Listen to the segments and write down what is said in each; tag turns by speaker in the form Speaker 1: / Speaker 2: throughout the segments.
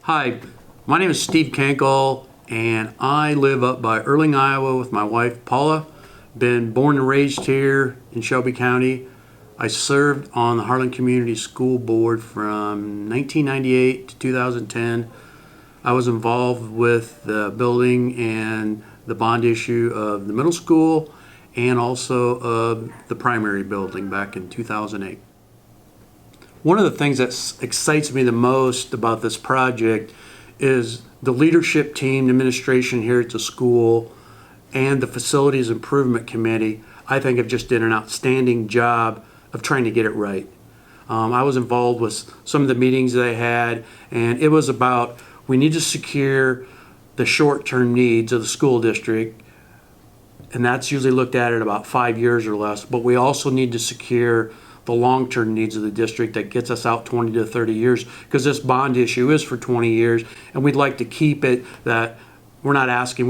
Speaker 1: Hi, my name is Steve Kenkel, and I live up by Erling, Iowa with my wife Paula. Been born and raised here in Shelby County. I served on the Harlan Community School Board from 1998 to 2010. I was involved with the building and the bond issue of the middle school and also of the primary building back in 2008. One of the things that excites me the most about this project is the leadership team, the administration here at the school, and the Facilities Improvement Committee, I think have just did an outstanding job of trying to get it right. I was involved with some of the meetings they had, and it was about we need to secure the short-term needs of the school district, and that's usually looked at about 5 years or less, but we also need to secure the long-term needs of the district that gets us out 20 to 30 years, because this bond issue is for 20 years, and we'd like to keep it that we're not asking,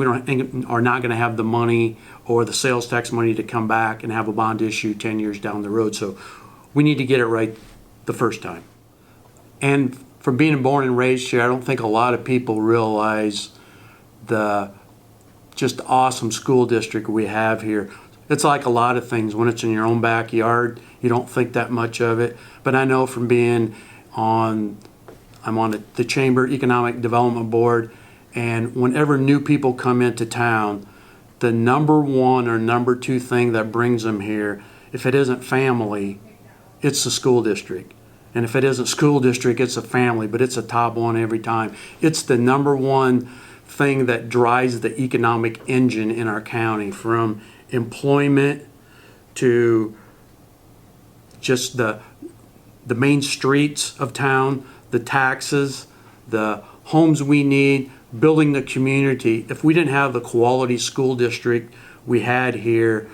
Speaker 1: are not going to have the money or the sales tax money to come back and have a bond issue 10 years down the road. So we need to get it right the first time. And from being born and raised here, I don't think a lot of people realize the just awesome school district we have here. It's like a lot of things. When it's in your own backyard, you don't think that much of it. But I know from being I'm on the Chamber Economic Development Board, and whenever new people come into town, the number one or number two thing that brings them here, if it isn't family, it's the school district. And if it isn't school district, it's a family, but it's a top one every time. It's the number one thing that drives the economic engine in our county, from employment to just the main streets of town, the taxes, the homes we need, building the community. If we didn't have the quality school district we had here,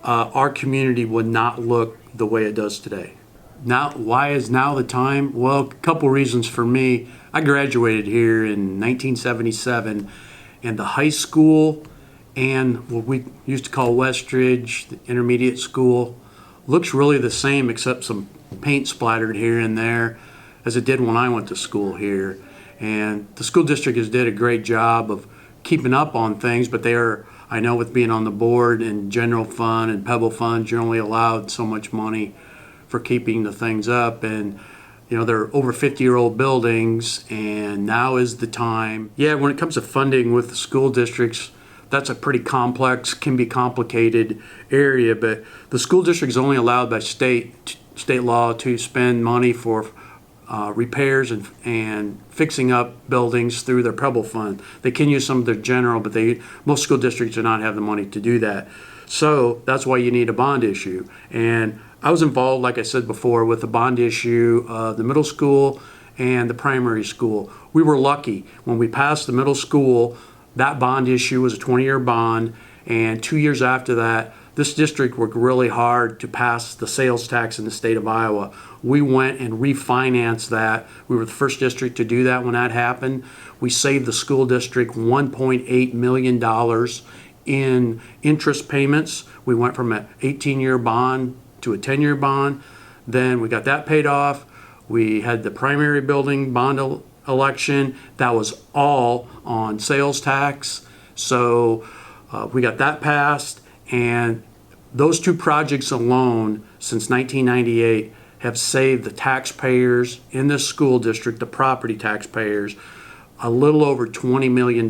Speaker 1: our community would not look the way it does today. Now, why is now the time? Well, a couple reasons for me. I graduated here in 1977, and the high school and what we used to call Westridge, the intermediate school, looks really the same except some paint splattered here and there as it did when I went to school here. And the school district has did a great job of keeping up on things, but they are, I know with being on the board and general fund and Pebble funds, you're only allowed so much money for keeping the things up. And you know, they're over 50-year-old buildings, and now is the time. Yeah, when it comes to funding with the school districts, that's a pretty complex, can be complicated area, but the school district is only allowed by state law to spend money for repairs and fixing up buildings through their Pebble fund. They can use some of their general, but most school districts do not have the money to do that. So that's why you need a bond issue. And I was involved, like I said before, with the bond issue of the middle school and the primary school. We were lucky. When we passed the middle school, that bond issue was a 20-year bond, and 2 years after that, this district worked really hard to pass the sales tax in the state of Iowa. We went and refinanced that. We were the first district to do that when that happened. We saved the school district $1.8 million in interest payments. We went from an 18-year bond to a 10-year bond. Then we got that paid off. We had the primary building bond election. That was all on sales tax. So we got that passed. And those two projects alone since 1998 have saved the taxpayers in this school district, the property taxpayers, a little over $20 million.